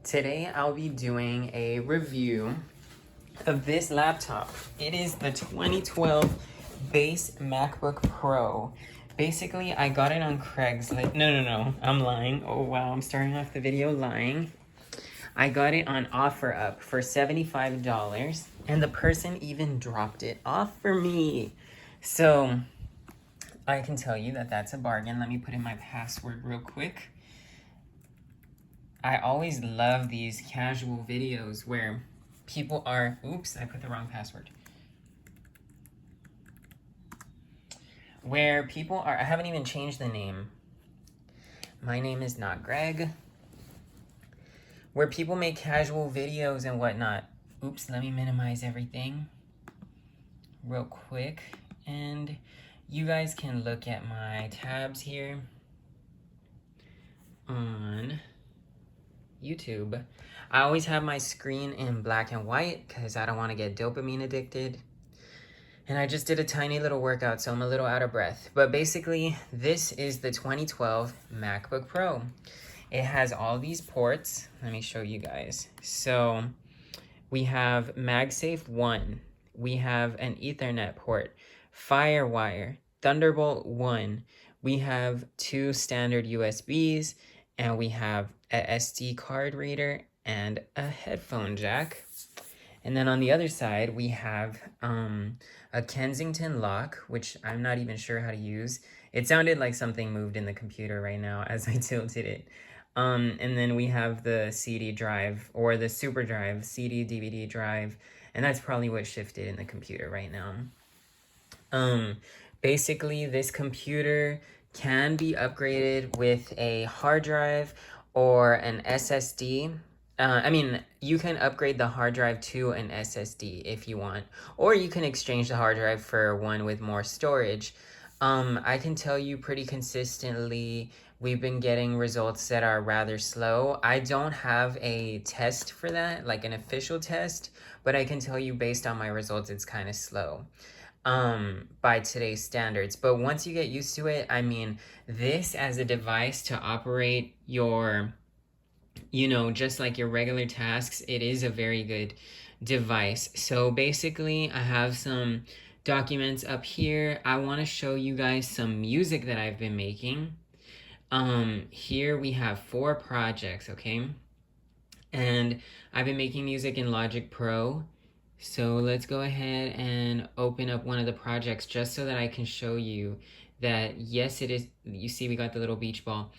Today I'll be doing a review of this laptop. It is the 2012 base MacBook Pro. Basically, I got it on Craigslist. No, I'm lying. Oh wow, I'm starting off the video lying. I got it on OfferUp for $75, and the person even dropped it off for me. So, I can tell you that that's a bargain. Let me put in my password real quick. I always love these casual videos where people are, oops, I put the wrong password. Where people are, I haven't even changed the name. My name is not Greg. Where people make casual videos and whatnot. Oops, let me minimize everything real quick. And you guys can look at my tabs here on YouTube. I always have my screen in black and white because I don't want to get dopamine addicted. And I just did a tiny little workout, so I'm a little out of breath. But basically, this is the 2012 MacBook Pro. It has all these ports. Let me show you guys. So we have MagSafe 1. We have an Ethernet port, Firewire, Thunderbolt 1. We have 2 standard USBs, and we have a SD card reader and a headphone jack. And then on the other side, we have a Kensington lock, which I'm not even sure how to use. It sounded like something moved in the computer right now as I tilted it. And then we have the CD drive, or the super drive, CD, DVD drive, and that's probably what shifted in the computer right now. Basically, this computer can be upgraded with a hard drive or an SSD. You can upgrade the hard drive to an SSD if you want, or you can exchange the hard drive for one with more storage. I can tell you pretty consistently, we've been getting results that are rather slow. I don't have a test for that, like an official test, but I can tell you based on my results, it's kind of slow by today's standards. But once you get used to it, this as a device to operate your just like your regular tasks, it is a very good device. So basically, I have some documents up here. I want to show you guys some music that I've been making. Here we have 4 projects, okay? And I've been making music in Logic Pro. So let's go ahead and open up one of the projects just so that I can show you that, yes, it is. You see, we got the little beach ball.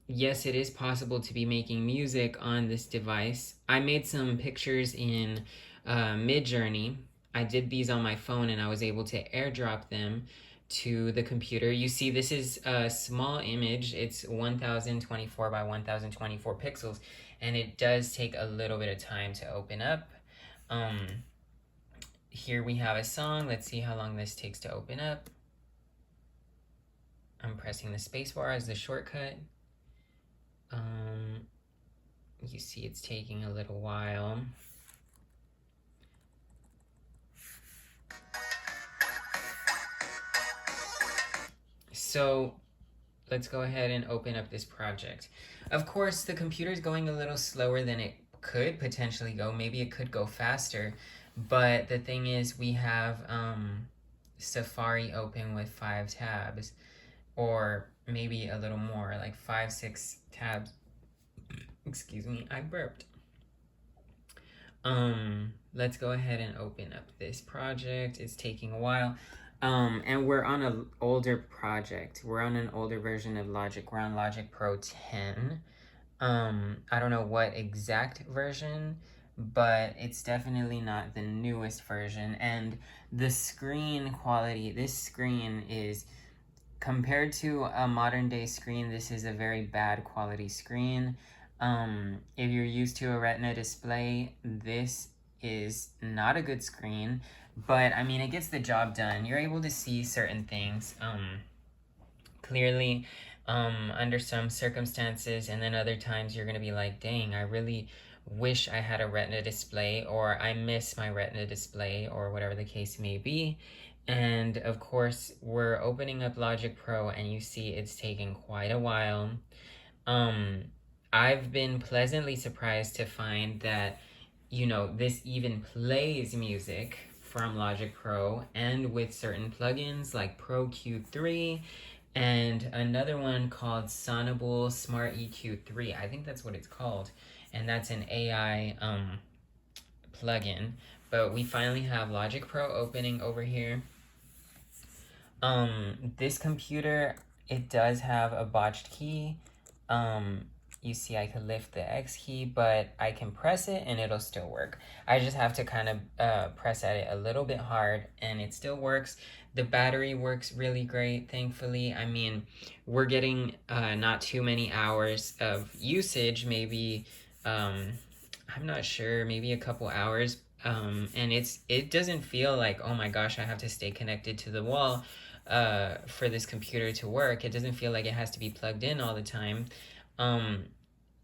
Yes, it is possible to be making music on this device. I made some pictures in Midjourney. I did these on my phone and I was able to airdrop them to the computer. You see, this is a small image. It's 1024 by 1024 pixels, and it does take a little bit of time to open up. Here we have a song. Let's see how long this takes to open up. I'm pressing the spacebar as the shortcut. You see it's taking a little while. So let's go ahead and open up this project. Of course, the computer's going a little slower than it could potentially go. Maybe it could go faster. But the thing is, we have Safari open with 5 tabs, or maybe a little more, like 5, 6 tabs. Excuse me, I burped. Let's go ahead and open up this project. It's taking a while. And we're on an older project. We're on an older version of Logic. We're on Logic Pro 10. I don't know what exact version, but it's definitely not the newest version. And the screen quality, this screen is, compared to a modern day screen, this is a very bad quality screen. If you're used to a Retina display, this is not a good screen, but it gets the job done. You're able to see certain things clearly under some circumstances, and then other times you're gonna be like, dang, I really wish I had a Retina display, or I miss my Retina display, or whatever the case may be. And of course, we're opening up Logic Pro, and you see it's taking quite a while. I've been pleasantly surprised to find that, you know, this even plays music from Logic Pro and with certain plugins like Pro Q3 and another one called Sonable Smart EQ3. I think that's what it's called. And that's an AI plugin. But we finally have Logic Pro opening over here. This computer, it does have a botched key. You see I can lift the X key, but I can press it and it'll still work. I just have to kind of press at it a little bit hard and it still works. The battery works really great, thankfully. I mean, we're getting not too many hours of usage, maybe, I'm not sure, maybe a couple hours. And it doesn't feel like, oh my gosh, I have to stay connected to the wall for this computer to work. It doesn't feel like it has to be plugged in all the time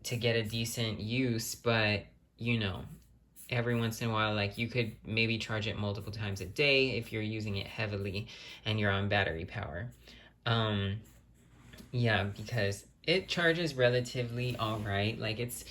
to get a decent use, but you know, every once in a while, like you could maybe charge it multiple times a day if you're using it heavily and you're on battery power. Yeah, because it charges relatively all right. Like it's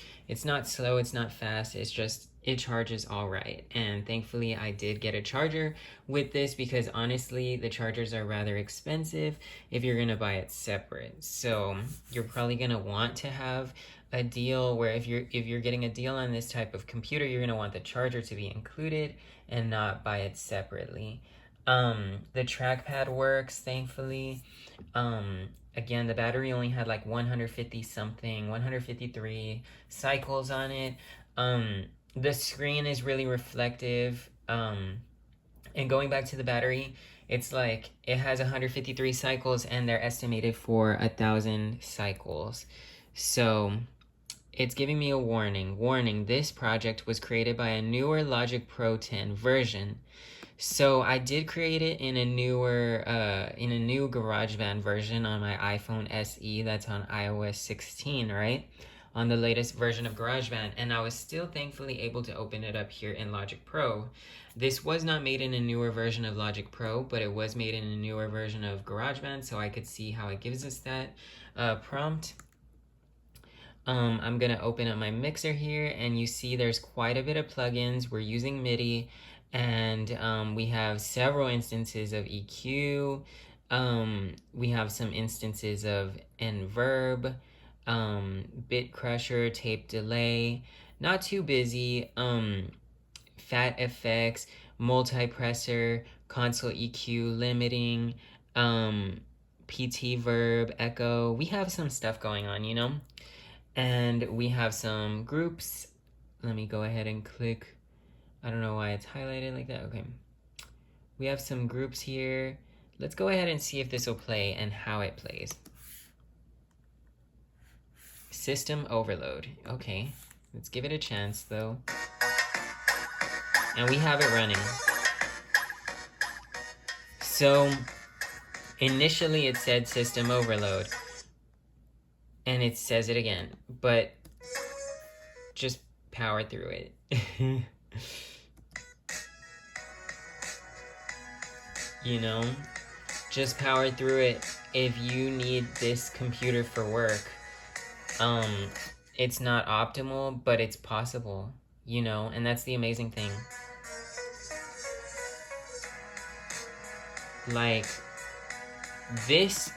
not slow, it's not fast, it's just it charges all right. And thankfully I did get a charger with this because honestly the chargers are rather expensive if you're gonna buy it separate. So you're probably gonna want to have a deal where if you're getting a deal on this type of computer, you're gonna want the charger to be included and not buy it separately. The trackpad works, thankfully. Again, the battery only had like 153 cycles on it. The screen is really reflective. And going back to the battery, it's like it has 153 cycles and they're estimated for 1,000 cycles. So it's giving me a warning. Warning, this project was created by a newer Logic Pro 10 version. So I did create it in a new GarageBand version on my iPhone SE. That's on iOS 16, right? On the latest version of GarageBand. And I was still thankfully able to open it up here in Logic Pro. This was not made in a newer version of Logic Pro, but it was made in a newer version of GarageBand, so I could see how it gives us that prompt. I'm gonna open up my mixer here, and you see there's quite a bit of plugins. We're using MIDI, and we have several instances of EQ. We have some instances of Nverb, Bit Crusher, Tape Delay. Not too busy. Fat effects, multipressor, console EQ, limiting, PT verb, echo. We have some stuff going on, you know? And we have some groups. Let me go ahead and click. I don't know why it's highlighted like that. Okay. We have some groups here. Let's go ahead and see if this will play and how it plays. System overload. Okay. Let's give it a chance though. And we have it running. So initially it said system overload. And it says it again, but just power through it. You know, just power through it. If you need this computer for work, it's not optimal, but it's possible, you know, and that's the amazing thing. Like this,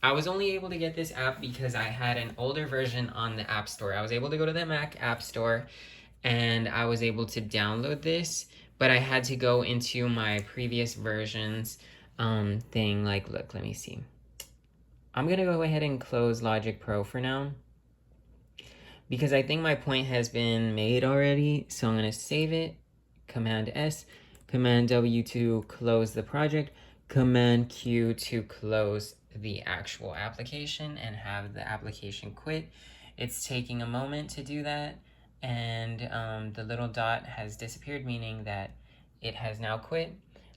I was only able to get this app because I had an older version on the App Store. I was able to go to the Mac App Store and I was able to download this, but I had to go into my previous versions thing. Like, look, let me see. I'm going to go ahead and close Logic Pro for now because I think my point has been made already. So I'm going to save it, Command S, Command W to close the project, Command Q to close the actual application and have the application quit. It's taking a moment to do that, and the little dot has disappeared, meaning that it has now quit.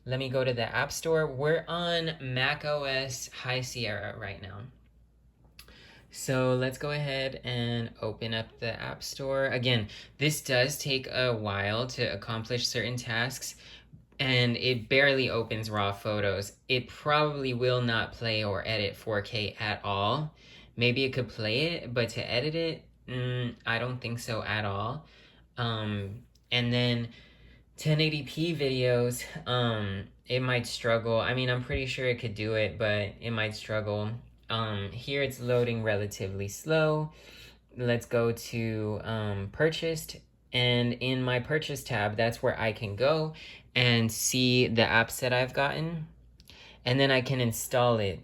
Let me go to the App Store. We're on Mac OS High Sierra right now. So let's go ahead and open up the App Store. Again, this does take a while to accomplish certain tasks, and it barely opens raw photos. It probably will not play or edit 4K at all. Maybe it could play it, but to edit it, I don't think so at all. And then 1080p videos, it might struggle. I mean, I'm pretty sure it could do it, but it might struggle. Here it's loading relatively slow. Let's go to purchased, and in my purchase tab, that's where I can go and see the apps that I've gotten, and then I can install it.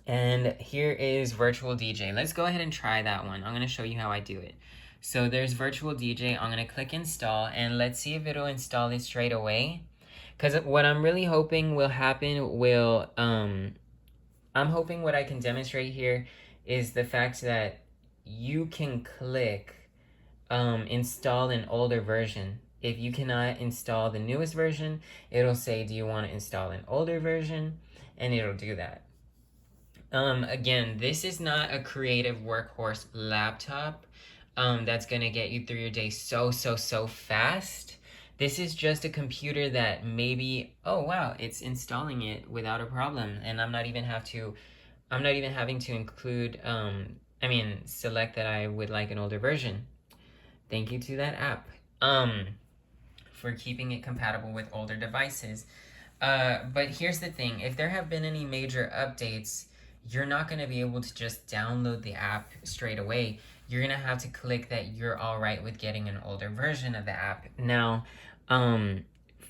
And here is Virtual DJ. Let's go ahead and try that one. I'm going to show you how I do it. So there's Virtual DJ. I'm going to click install, and let's see if it'll install it straight away. Because what I'm really hoping will happen will, I'm hoping what I can demonstrate here is the fact that you can click install an older version. If you cannot install the newest version, it'll say, do you want to install an older version? And it'll do that. Again, this is not a creative workhorse laptop that's gonna get you through your day so fast. This is just a computer that maybe, oh wow, it's installing it without a problem, and I'm not even having to include, select that I would like an older version. Thank you to that app for keeping it compatible with older devices. But here's the thing, if there have been any major updates, you're not going to be able to just download the app straight away. You're going to have to click that you're all right with getting an older version of the app. Now,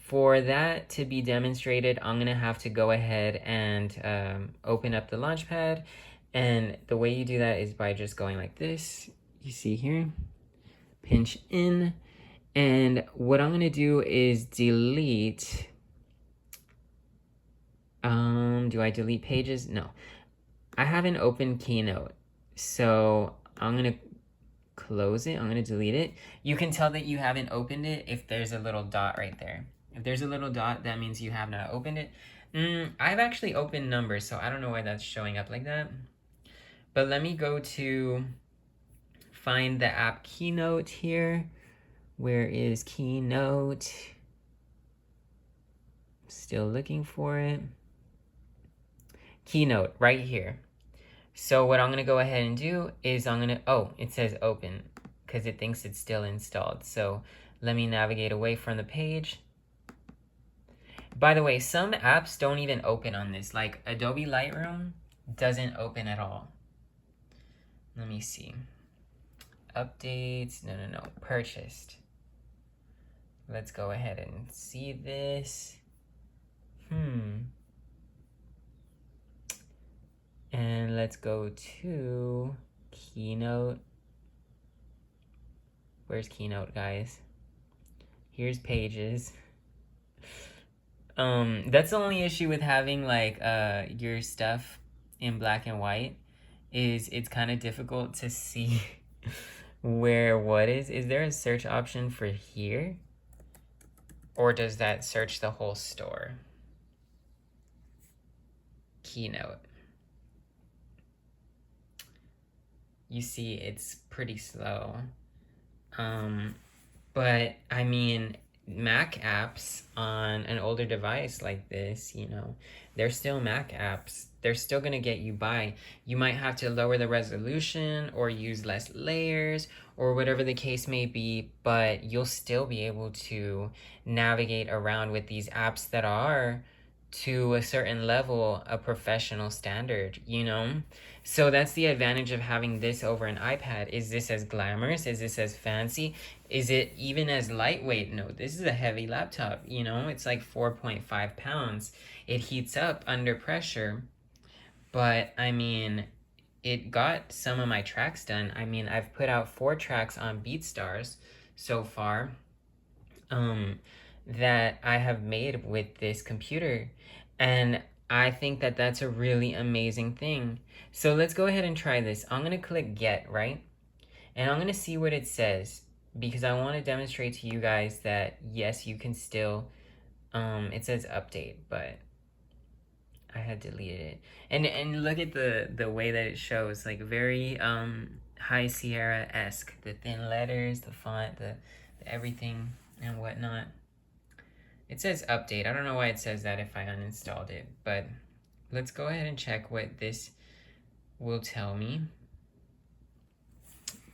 for that to be demonstrated, I'm going to have to go ahead and open up the Launchpad. And the way you do that is by just going like this. You see here, pinch in. And what I'm going to do is delete. Do I delete pages? No. I haven't opened Keynote, so I'm going to close it. I'm going to delete it. You can tell that you haven't opened it if there's a little dot right there. If there's a little dot, that means you have not opened it. I've actually opened Numbers, so I don't know why that's showing up like that. But let me go to find the app Keynote here. Where is Keynote? Still looking for it. Keynote, right here. So what I'm going to go ahead and do is it says open because it thinks it's still installed. So let me navigate away from the page. By the way, some apps don't even open on this. Like Adobe Lightroom doesn't open at all. Let me see. Updates. No. Purchased. Let's go ahead and see this. And let's go to Keynote. Where's Keynote, guys? Here's Pages. That's the only issue with having like your stuff in black and white is it's kind of difficult to see where what is. Is there a search option for here? Or does that search the whole store? Keynote. You see, it's pretty slow. But I mean, Mac apps on an older device like this, they're still Mac apps. They're still gonna get you by. You might have to lower the resolution or use less layers or whatever the case may be, but you'll still be able to navigate around with these apps that are, to a certain level, a professional standard, So that's the advantage of having this over an iPad. Is this as glamorous? Is this as fancy? Is it even as lightweight? No, this is a heavy laptop, It's like 4.5 pounds. It heats up under pressure. But, it got some of my tracks done. I've put out 4 tracks on BeatStars so far that I have made with this computer. And I think that that's a really amazing thing. So let's go ahead and try this. I'm going to click Get, right? And I'm going to see what it says, because I want to demonstrate to you guys that, yes, you can still, it says update, but I had deleted it. And look at the way that it shows, like very High Sierra-esque. The thin letters, the font, the everything and whatnot. It says update. I don't know why it says that if I uninstalled it, but let's go ahead and check what this will tell me.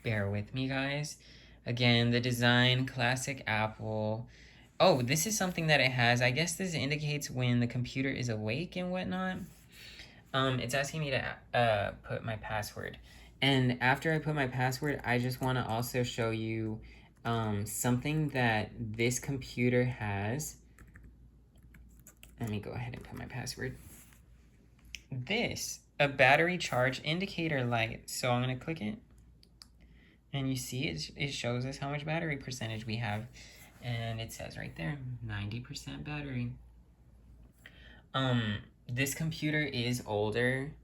bear with me, guys. Again, the design, classic Apple. Oh, this is something that it has. I guess this indicates when the computer is awake and whatnot. It's asking me to put my password. And after I put my password, I just want to also show you something that this computer has. Let me go ahead and put my password. This, a battery charge indicator light. So I'm going to click it. And you see it shows us how much battery percentage we have. And it says right there, 90% battery. This computer is older,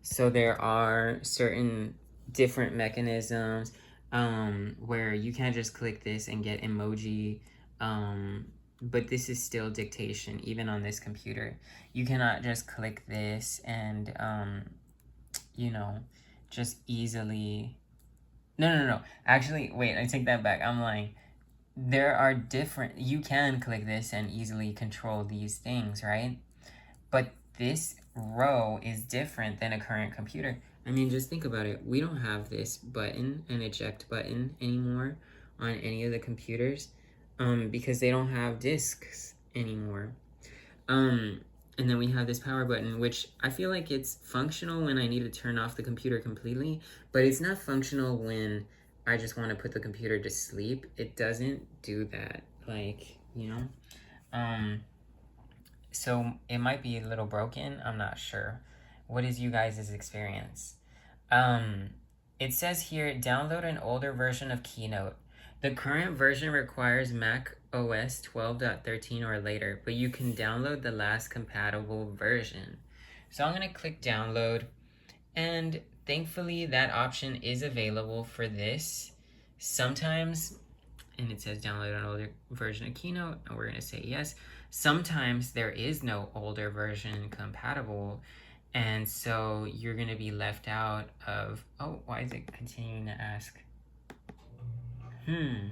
so there are certain different mechanisms where you can't just click this and get emoji, but this is still dictation, even on this computer. You cannot just click this and, you know, just easily... No. Actually, wait, I take that back. I'm lying. There are different... You can click this and easily control these things, right? But this row is different than a current computer. I mean, just think about it. We don't have this button, an eject button, anymore on any of the computers because they don't have disks anymore. And then we have this power button, which I feel like it's functional when I need to turn off the computer completely, but it's not functional when I just want to put the computer to sleep. It doesn't do that, like, you know? So it might be a little broken. I'm not sure. What is you guys' experience? It says here, download an older version of Keynote. The current version requires Mac OS 12.13 or later, but you can download the last compatible version. So I'm going to click download, and thankfully that option is available for this. Sometimes, and it says download an older version of Keynote, and we're going to say yes. Sometimes there is no older version compatible, and so you're going to be left out of... Oh, why is it continuing to ask? I'm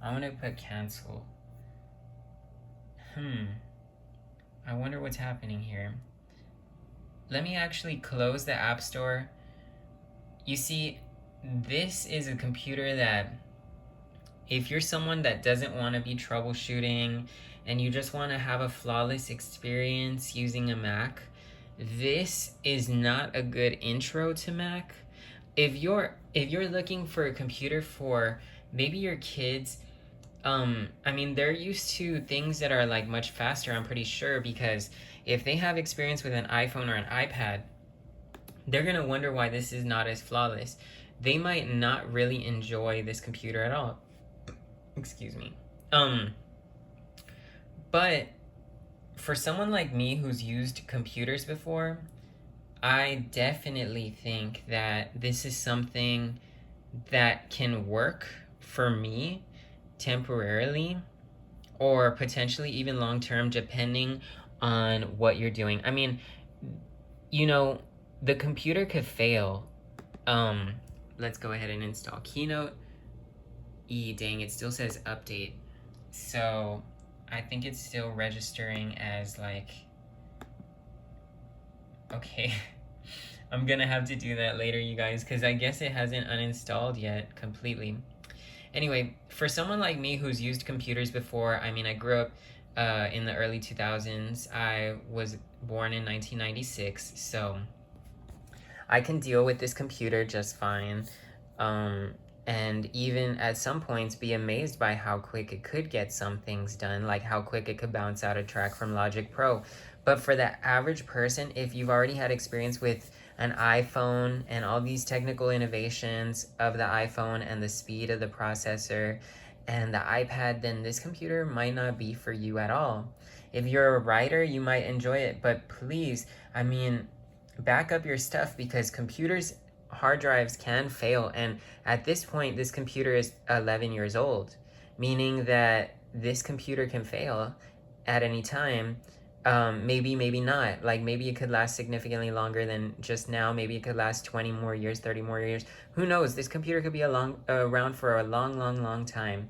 going to put cancel. I wonder what's happening here. Let me actually close the App Store. You see, this is a computer that if you're someone that doesn't want to be troubleshooting and you just want to have a flawless experience using a Mac, this is not a good intro to Mac. If you're looking for a computer for maybe your kids, I mean, they're used to things that are like much faster, I'm pretty sure, because if they have experience with an iPhone or an iPad, they're gonna wonder why this is not as flawless. They might not really enjoy this computer at all. Excuse me. But for someone like me who's used computers before, I definitely think that this is something that can work for me temporarily or potentially even long-term, depending on what you're doing. I mean, you know, the computer could fail. Let's go ahead and install Keynote. Dang, it still says update. So I think it's still registering as like... Okay. I'm gonna have to do that later, you guys, because I guess it hasn't uninstalled yet completely. Anyway, for someone like me who's used computers before, I mean, I grew up in the early 2000s. I was born in 1996, so I can deal with this computer just fine. And even at some points be amazed by how quick it could get some things done, like how quick it could bounce out a track from Logic Pro. But for the average person, if you've already had experience with an iPhone and all these technical innovations of the iPhone and the speed of the processor and the iPad, then this computer might not be for you at all. If you're a writer, you might enjoy it, but please, I mean, back up your stuff, because computers, hard drives can fail, and at this point this computer is 11 years old, meaning that this computer can fail at any time. Maybe not. Like, maybe it could last significantly longer than just now. Maybe it could last 20 more years, 30 more years. Who knows? This computer could be around for a long time.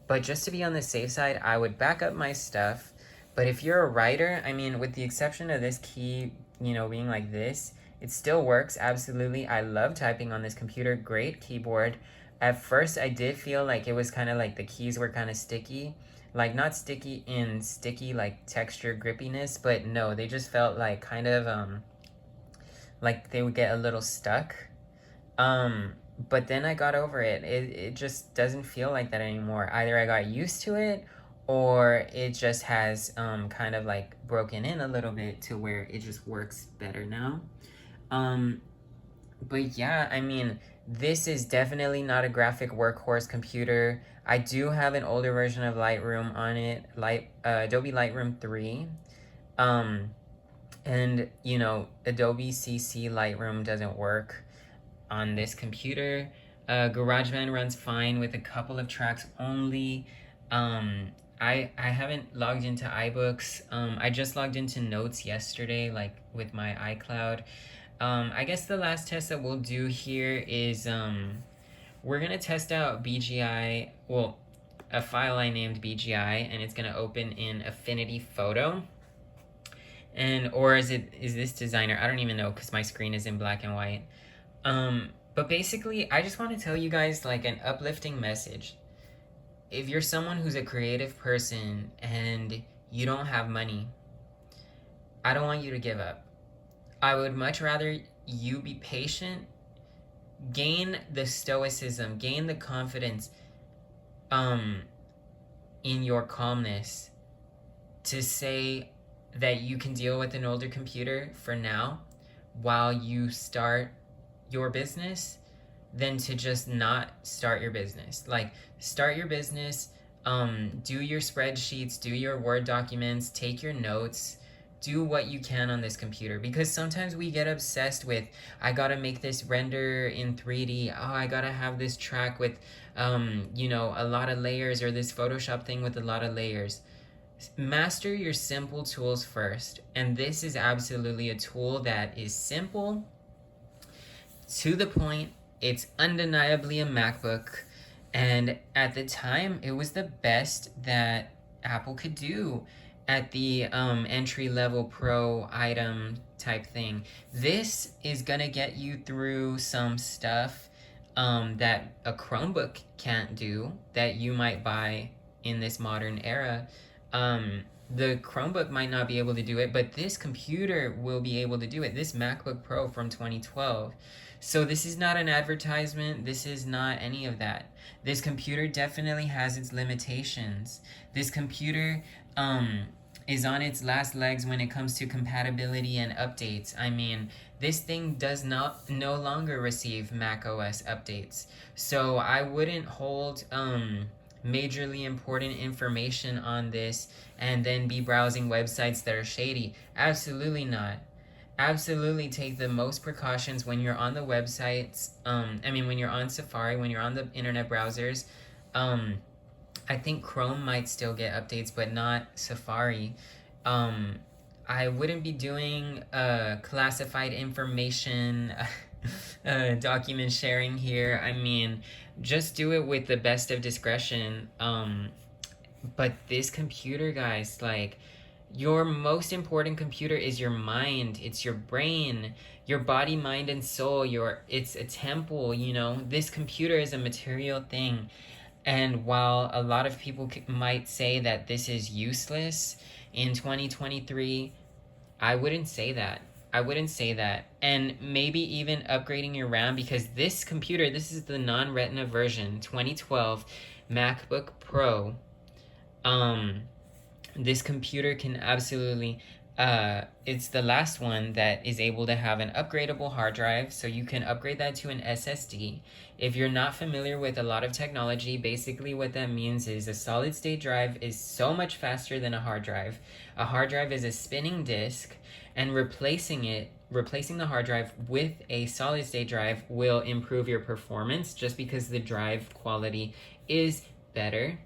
But just to be on the safe side, I would back up my stuff. But if you're a writer, I mean, with the exception of this key, you know, being like this, it still works, absolutely. I love typing on this computer. Great keyboard. at first I did feel like it was kind of like the keys were kind of sticky. Like not sticky in sticky like texture grippiness, but no, they just felt like kind of like they would get a little stuck. Um, but then I got over it. It just doesn't feel like that anymore. Either I got used to it or it just has kind of like broken in a little bit to where it just works better now. But yeah, I mean, this is definitely not a graphic workhorse computer. I do have an older version of Lightroom on it, Adobe Lightroom 3. And you know, Adobe CC Lightroom doesn't work on this computer. GarageBand runs fine with a couple of tracks only. I haven't logged into iBooks. I just logged into Notes yesterday, like with my iCloud. I guess the last test that we'll do here is we're gonna test out BGI, well, a file I named BGI, and it's gonna open in Affinity Photo. And, or is this Designer? I don't even know because my screen is in black and white. But basically, I just want to tell you guys like an uplifting message. If you're someone who's a creative person and you don't have money, I don't want you to give up. I would much rather you be patient, gain the stoicism, gain the confidence in your calmness to say that you can deal with an older computer for now while you start your business than to just not start your business. Like, start your business, do your spreadsheets, do your Word documents, take your notes, do what you can on this computer, because sometimes we get obsessed with, I gotta make this render in 3D, oh, I gotta have this track with, you know, a lot of layers, or this Photoshop thing with a lot of layers. Master your simple tools first, and this is absolutely a tool that is simple, to the point. It's undeniably a MacBook, and at the time it was the best that Apple could do at the entry-level pro item type thing. This is gonna get you through some stuff that a Chromebook can't do, that you might buy in this modern era. The Chromebook might not be able to do it, but this computer will be able to do it. This MacBook Pro from 2012. So this is not an advertisement. This is not any of that. This computer definitely has its limitations. This computer is on its last legs when it comes to compatibility and updates. I mean, this thing does no longer receive Mac OS updates. So I wouldn't hold majorly important information on this and then be browsing websites that are shady. Absolutely not. Absolutely take the most precautions when you're on the websites. When you're on Safari, when you're on the internet browsers. I think Chrome might still get updates, but not Safari. I wouldn't be doing classified information document sharing here. I mean, just do it with the best of discretion. But this computer, guys, like, your most important computer is your mind. It's your brain, your body, mind, and soul. It's a temple, you know. This computer is a material thing. And while a lot of people might say that this is useless in 2023, I wouldn't say that. I wouldn't say that. And maybe even upgrading your RAM, because this computer, this is the non-Retina version, 2012 MacBook Pro. This computer can absolutely, it's the last one that is able to have an upgradable hard drive, so you can upgrade that to an SSD. If you're not familiar with a lot of technology, basically what that means is a solid state drive is so much faster than a hard drive. A hard drive is a spinning disk, and replacing the hard drive with a solid state drive will improve your performance just because the drive quality is better.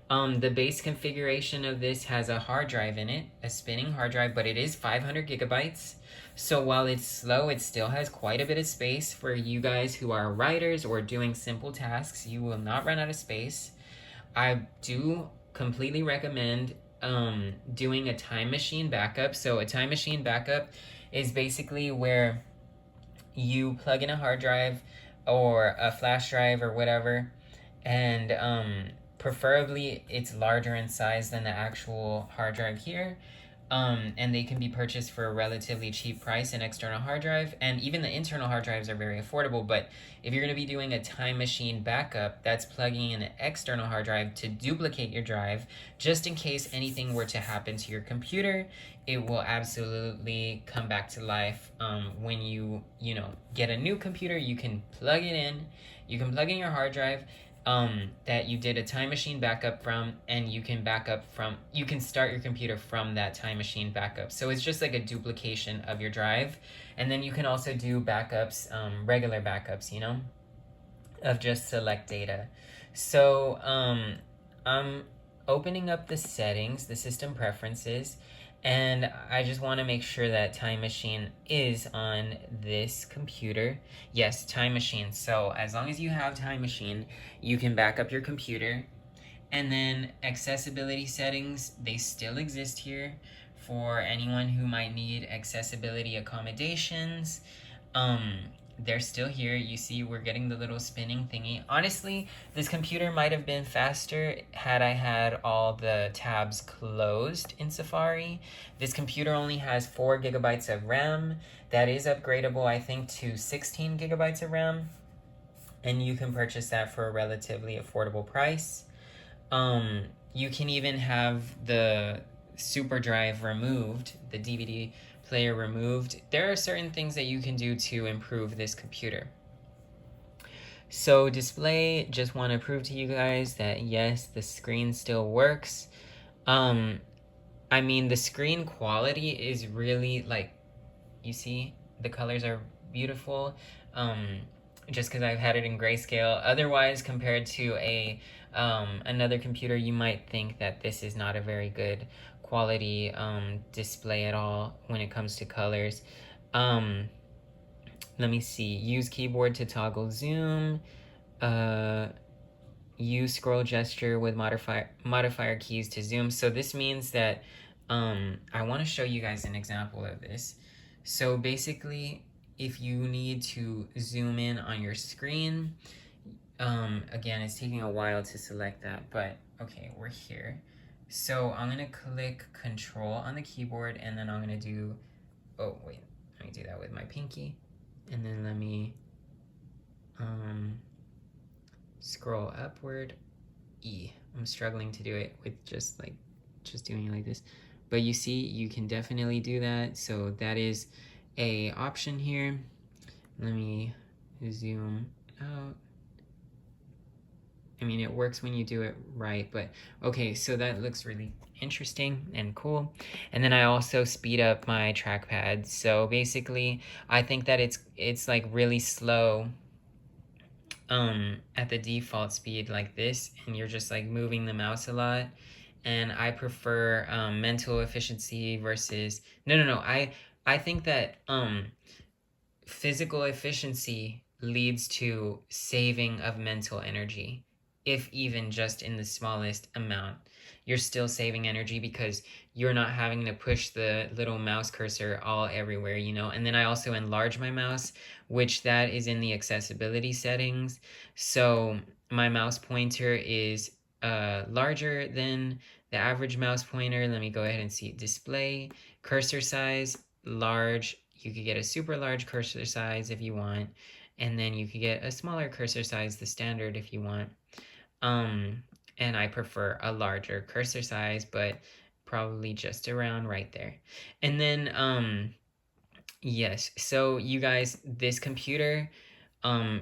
The base configuration of this has a hard drive in it, a spinning hard drive, but it is 500 gigabytes. So while it's slow, it still has quite a bit of space for you guys who are writers or doing simple tasks. You will not run out of space. I do completely recommend doing a time machine backup. So a time machine backup is basically where you plug in a hard drive, or a flash drive or whatever, and preferably it's larger in size than the actual hard drive here. And they can be purchased for a relatively cheap price, an external hard drive, and even the internal hard drives are very affordable. But if you're going to be doing a time machine backup, that's plugging in an external hard drive to duplicate your drive, just in case anything were to happen to your computer. It will absolutely come back to life. When you get a new computer, you can plug it in, you can plug in your hard drive, that you did a time machine backup from, and you can start your computer from that time machine backup. So it's just like a duplication of your drive. And then you can also do backups, regular backups, of just select data. So I'm opening up the settings, the system preferences, and I just want to make sure that Time Machine is on this computer. Yes, Time Machine. So as long as you have Time Machine, you can back up your computer. And then accessibility settings, they still exist here for anyone who might need accessibility accommodations. They're still here. You see we're getting the little spinning thingy. Honestly, this computer might have been faster had I had all the tabs closed in Safari. This computer only has 4 gigabytes of RAM. That is upgradable, I think, to 16 gigabytes of RAM. And you can purchase that for a relatively affordable price. You can even have the super drive removed, the DVD player removed. There are certain things that you can do to improve this computer. So display, just want to prove to you guys that yes, the screen still works. I mean, the screen quality is really, like, you see the colors are beautiful, just because I've had it in grayscale. Otherwise, compared to another computer, you might think that this is not a very good quality display at all when it comes to colors. Let me see. Use keyboard to toggle zoom. Use scroll gesture with modifier keys to zoom. So this means that I want to show you guys an example of this. So basically, if you need to zoom in on your screen, again, it's taking a while to select that, but okay, we're here. So I'm gonna click Control on the keyboard, and then I'm gonna do, oh wait, let me do that with my pinky, and then let me scroll upward, E. I'm struggling to do it with just doing it like this, but you see, you can definitely do that. So that is a option here. Let me zoom out. I mean, it works when you do it right, but okay, so that looks really interesting and cool. And then I also speed up my trackpad. So basically, I think that it's like really slow at the default speed like this, and you're just like moving the mouse a lot. And I prefer mental efficiency versus no. I think that physical efficiency leads to saving of mental energy. If even just in the smallest amount, you're still saving energy because you're not having to push the little mouse cursor all everywhere, And then I also enlarge my mouse, which that is in the accessibility settings. So my mouse pointer is larger than the average mouse pointer. Let me go ahead and see display, cursor size, large. You could get a super large cursor size if you want, and then you could get a smaller cursor size, the standard, if you want. And I prefer a larger cursor size, but probably just around right there. And then, yes, so you guys, this computer,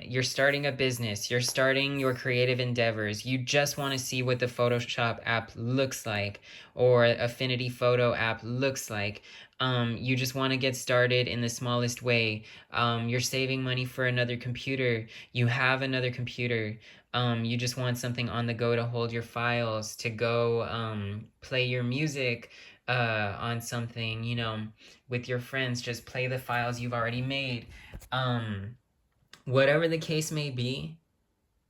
you're starting a business, you're starting your creative endeavors, you just want to see what the Photoshop app looks like, or Affinity Photo app looks like. You just want to get started in the smallest way. You're saving money for another computer. You have another computer. You just want something on the go to hold your files, to go play your music on something, with your friends. Just play the files you've already made. Whatever the case may be,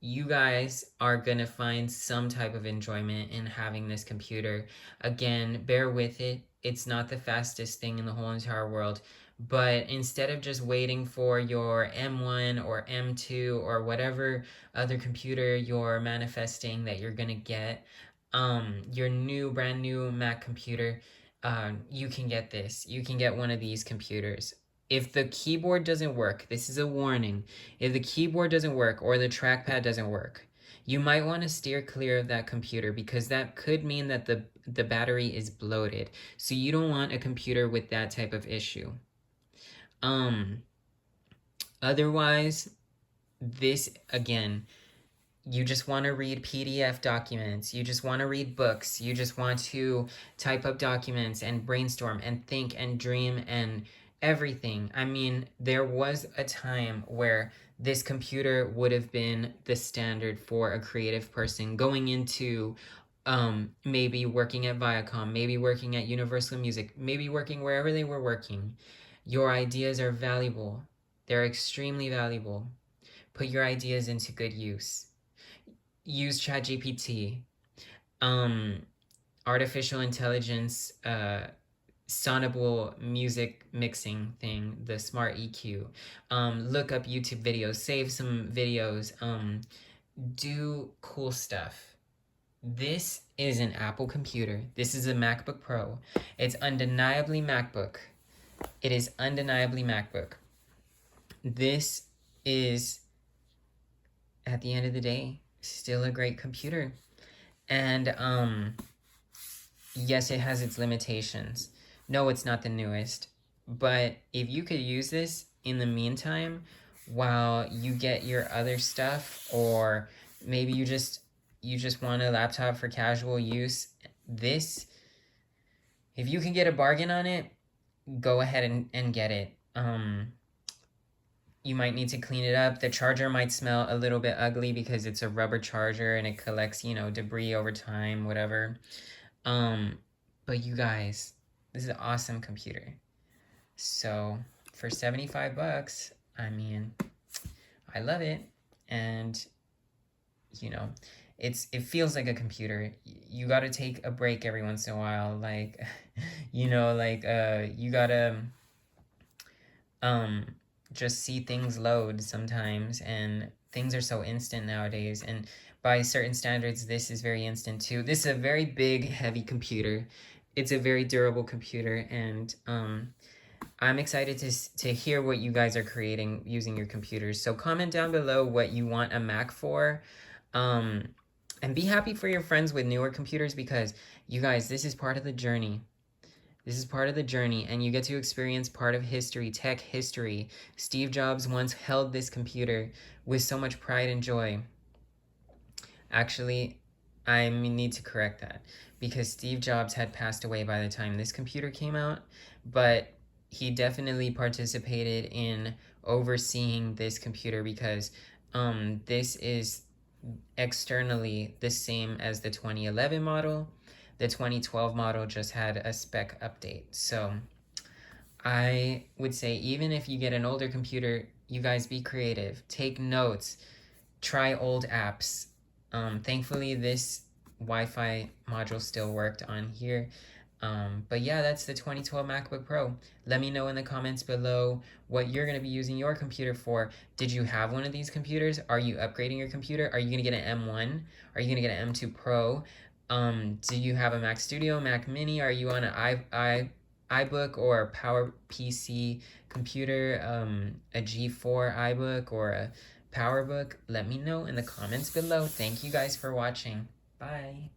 you guys are going to find some type of enjoyment in having this computer. Again, bear with it. It's not the fastest thing in the whole entire world, But instead of just waiting for your M1 or M2 or whatever other computer you're manifesting that you're gonna get, your brand new Mac computer, you can get this. You can get one of these computers. If the keyboard doesn't work, this is a warning. If the keyboard doesn't work or the trackpad doesn't work, you might want to steer clear of that computer, because that could mean that the battery is bloated. So you don't want a computer with that type of issue. Otherwise, this, again, you just want to read PDF documents, you just want to read books, you just want to type up documents and brainstorm and think and dream and everything. I mean, there was a time where this computer would have been the standard for a creative person going into maybe working at Viacom, maybe working at Universal Music, maybe working wherever they were working. Your ideas are valuable. They're extremely valuable. Put your ideas into good use. Use ChatGPT, artificial intelligence, sonable music mixing thing, the smart EQ. Look up YouTube videos, save some videos, do cool stuff. This is an Apple computer. This is a MacBook Pro. It's undeniably MacBook. It is undeniably MacBook. This is, at the end of the day, still a great computer. And yes, it has its limitations. No, it's not the newest. But if you could use this in the meantime while you get your other stuff, or maybe you just want a laptop for casual use, this, if you can get a bargain on it, go ahead and get it. You might need to clean it up. The charger might smell a little bit ugly because it's a rubber charger and it collects, debris over time, whatever. But you guys, this is an awesome computer. So for $75, I mean, I love it. And it feels like a computer. You got to take a break every once in a while, like you gotta just see things load sometimes, and things are so instant nowadays, and by certain standards this is very instant too. This is a very big, heavy computer. It's a very durable computer, and I'm excited to hear what you guys are creating using your computers. So comment down below what you want a Mac for, and be happy for your friends with newer computers, because you guys, this is part of the journey. This is part of the journey, and you get to experience part of history, tech history. Steve Jobs once held this computer with so much pride and joy. Actually, I need to correct that, because Steve Jobs had passed away by the time this computer came out, but he definitely participated in overseeing this computer, because this is externally the same as the 2011 model. The 2012 model just had a spec update. So I would say, even if you get an older computer, you guys be creative. Take notes. Try old apps. Thankfully, this Wi-Fi module still worked on here. But yeah, that's the 2012 MacBook Pro. Let me know in the comments below what you're going to be using your computer for. Did you have one of these computers? Are you upgrading your computer? Are you going to get an M1? Are you going to get an M2 Pro? Do you have a Mac Studio, Mac Mini? Are you on an iBook or a PowerPC computer, a G4 iBook or a PowerBook? Let me know in the comments below. Thank you guys for watching. Bye.